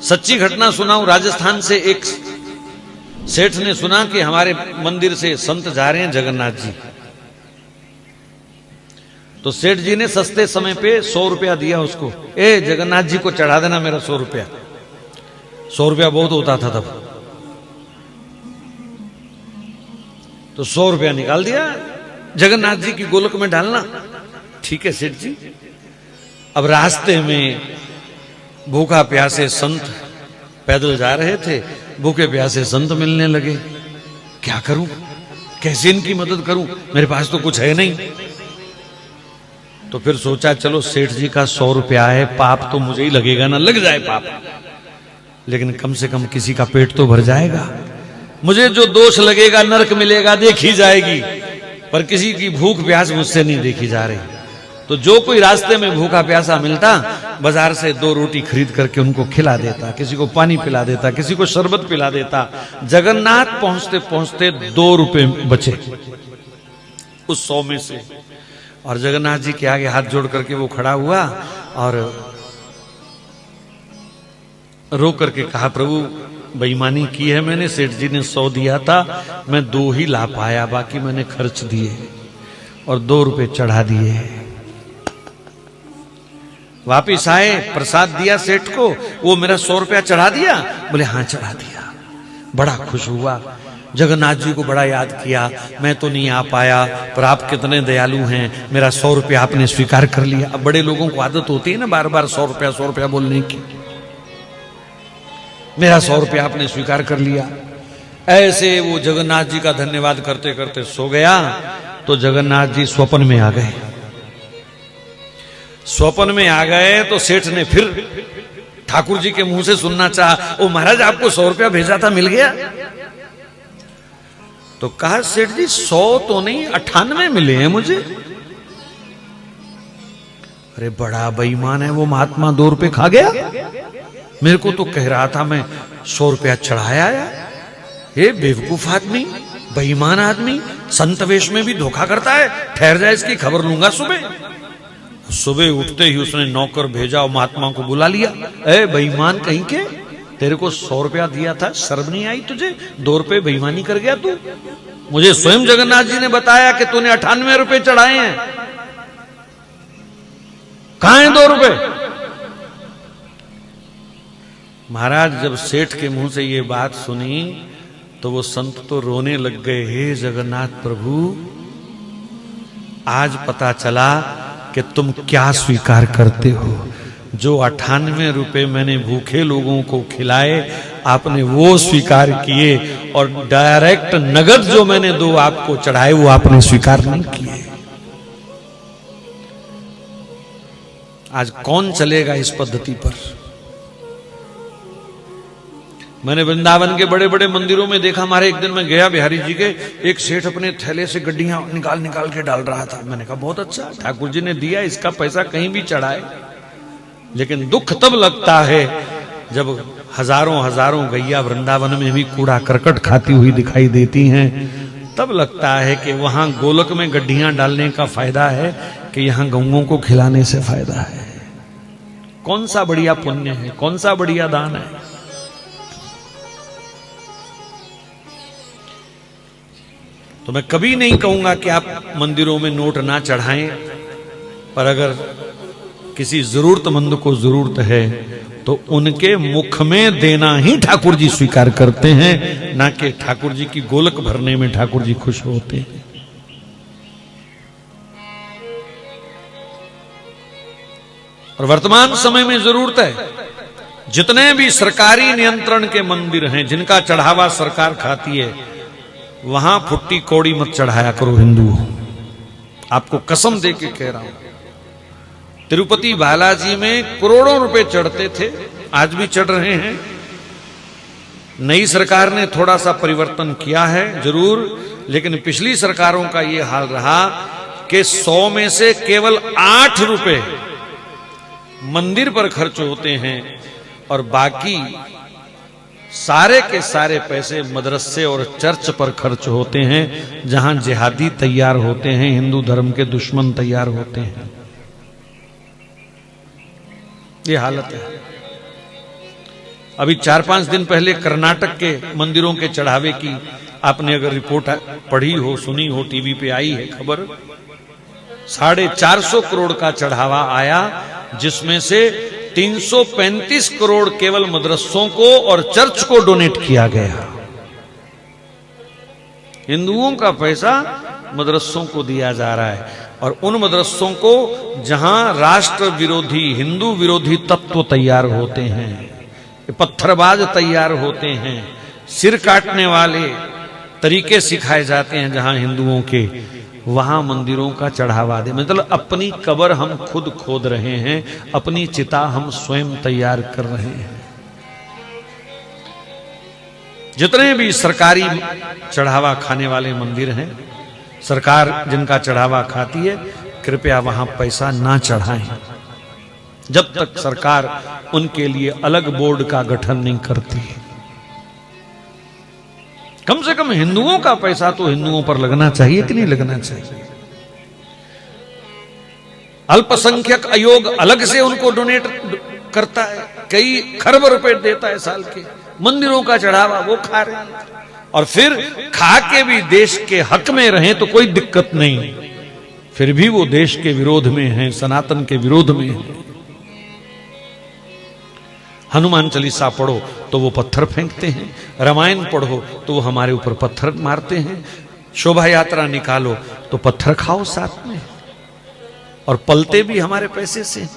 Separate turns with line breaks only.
सच्ची घटना सुनाऊं। राजस्थान से एक सेठ ने सुना कि हमारे मंदिर से संत जा रहे हैं जगन्नाथ जी। तो सेठ जी ने सस्ते समय पे 100 रुपया दिया उसको। ए जगन्नाथ जी को चढ़ा देना मेरा 100 रुपया। 100 रुपया बहुत होता था तब। तो 100 रुपया निकाल दिया, जगन्नाथ जी की गोलक में डालना। ठीक है सेठ जी। अब रास्ते में भूखा प्यासे संत पैदल जा रहे थे। भूखे प्यासे संत मिलने लगे। क्या करूं, कैसे इनकी मदद करूं, मेरे पास तो कुछ है नहीं। तो फिर सोचा चलो सेठ जी का 100 रुपया है, पाप तो मुझे ही लगेगा ना, लग जाए पाप, लेकिन कम से कम किसी का पेट तो भर जाएगा। मुझे जो दोष लगेगा, नरक मिलेगा, देखी जाएगी, पर किसी की भूख प्यास मुझसे नहीं देखी जा रही। तो जो कोई रास्ते में भूखा प्यासा मिलता, बाजार से 2 रोटी खरीद करके उनको खिला देता, किसी को पानी पिला देता, किसी को शरबत पिला देता। जगन्नाथ पहुंचते पहुंचते 2 रुपए बचे उस 100 में से। और जगन्नाथ जी के आगे हाथ जोड़ करके वो खड़ा हुआ और रो करके कहा, प्रभु बेईमानी की है मैंने, सेठ जी ने 100 दिया था, मैं 2 ही ला पाया, बाकी मैंने खर्च दिए और 2 रुपए चढ़ा दिए। वापिस आए, प्रसाद दिया सेठ को, वो मेरा 100 रुपया चढ़ा दिया? बोले हाँ चढ़ा दिया। बड़ा खुश हुआ, जगन्नाथ जी को बड़ा याद किया, मैं तो नहीं आ पाया, पर आप कितने दयालु हैं, मेरा 100 रुपया आपने स्वीकार कर लिया। अब बड़े लोगों को आदत होती है ना बार बार 100 रुपया बोलने की। मेरा 100 रुपया आपने स्वीकार कर लिया। ऐसे वो जगन्नाथ जी का धन्यवाद करते करते सो गया। तो जगन्नाथ जी स्वप्न में आ गए। स्वप्न में आ गए तो सेठ ने फिर ठाकुर जी के मुंह से सुनना चाहा, ओ महाराज आपको 100 रुपया भेजा था, मिल गया? तो कहा सेठ जी 100 तो नहीं 98 मिले हैं मुझे। अरे बड़ा बेईमान है वो महात्मा, 2 रुपए खा गया। मेरे को तो कह रहा था मैं 100 रुपया चढ़ाया है। ये बेवकूफ आदमी, बेईमान आदमी, संत वेश में भी धोखा करता है। ठहर जाए, इसकी खबर लूंगा सुबह। सुबह उठते ही उसने नौकर भेजा और महात्मा को बुला लिया। ए बेईमान कहीं के, तेरे को 100 रुपया दिया था, शर्म नहीं आई तुझे? 2 रुपए बेईमानी कर गया तू। मुझे स्वयं जगन्नाथ जी ने बताया कि तूने 98 रुपए चढ़ाए हैं। कहां है 2 रुपए? महाराज जब सेठ के मुंह से ये बात सुनी तो वो संत तो रोने लग गए। हे जगन्नाथ प्रभु, आज पता चला कि तुम क्या स्वीकार करते हो। जो 98 रुपए मैंने भूखे लोगों को खिलाए, आपने वो स्वीकार किए, और डायरेक्ट नगद जो मैंने 2 आपको चढ़ाए वो आपने स्वीकार नहीं किए। आज कौन चलेगा इस पद्धति पर? मैंने वृंदावन के बड़े बड़े मंदिरों में देखा। हमारे एक दिन मैं गया बिहारी जी के, एक सेठ अपने थैले से गड्डियां निकाल निकाल के डाल रहा था। मैंने कहा बहुत अच्छा, ठाकुर जी ने दिया, इसका पैसा कहीं भी चढ़ाए। लेकिन दुख तब लगता है जब हजारों हजारों गैया वृंदावन में भी कूड़ा करकट खाती हुई दिखाई देती हैं। तब लगता है कि वहां गोलक में गड्डियां डालने का फायदा है कि यहां गौओं को खिलाने से फायदा है। कौन सा बढ़िया पुण्य है, कौन सा बढ़िया दान है? तो मैं कभी नहीं कहूंगा कि आप मंदिरों में नोट ना चढ़ाएं, पर अगर किसी जरूरतमंद को जरूरत है तो उनके मुख में देना ही ठाकुर जी स्वीकार करते हैं, ना कि ठाकुर जी की गोलक भरने में ठाकुर जी खुश होते हैं। और वर्तमान समय में जरूरत है, जितने भी सरकारी नियंत्रण के मंदिर हैं, जिनका चढ़ावा सरकार खाती है, वहां फुट्टी कौड़ी मत चढ़ाया करो हिंदू। आपको कसम दे के कह रहा हूं। तिरुपति बालाजी में करोड़ों रुपए चढ़ते थे, आज भी चढ़ रहे हैं। नई सरकार ने थोड़ा सा परिवर्तन किया है जरूर, लेकिन पिछली सरकारों का यह हाल रहा कि 100 में से केवल 8 रुपए मंदिर पर खर्च होते हैं और बाकी सारे के सारे पैसे मदरसे और चर्च पर खर्च होते हैं, जहां जिहादी तैयार होते हैं, हिंदू धर्म के दुश्मन तैयार होते हैं। ये हालत है। अभी 4-5 दिन पहले कर्नाटक के मंदिरों के चढ़ावे की आपने अगर रिपोर्ट पढ़ी हो, सुनी हो, टीवी पे आई है खबर, 450 करोड़ का चढ़ावा आया, जिसमें से 335 करोड़ केवल मदरसों को और चर्च को डोनेट किया गया। हिंदुओं का पैसा मदरसों को दिया जा रहा है, और उन मदरसों को जहां राष्ट्र विरोधी, हिंदू विरोधी तत्व तैयार होते हैं, पत्थरबाज तैयार होते हैं, सिर काटने वाले तरीके सिखाए जाते हैं जहां हिंदुओं के, वहां मंदिरों का चढ़ावा दे। मतलब अपनी कब्र हम खुद खोद रहे हैं, अपनी चिता हम स्वयं तैयार कर रहे हैं। जितने भी सरकारी चढ़ावा खाने वाले मंदिर हैं, सरकार जिनका चढ़ावा खाती है, कृपया वहां पैसा ना चढ़ाएं जब तक सरकार उनके लिए अलग बोर्ड का गठन नहीं करती। कम से कम हिंदुओं का पैसा तो हिंदुओं पर लगना चाहिए कि नहीं लगना चाहिए। अल्पसंख्यक आयोग अलग से उनको डोनेट करता है, कई खरब रुपए देता है साल के, मंदिरों का चढ़ावा वो खा रहे हैं, और फिर खा के भी देश के हक में रहें तो कोई दिक्कत नहीं, फिर भी वो देश के विरोध में हैं, सनातन के विरोध में हैं। हनुमान चालीसा पढ़ो तो वो पत्थर फेंकते हैं, रामायण पढ़ो तो वो हमारे ऊपर पत्थर मारते हैं, शोभा यात्रा निकालो तो पत्थर खाओ साथ में, और पलते भी हमारे पैसे से।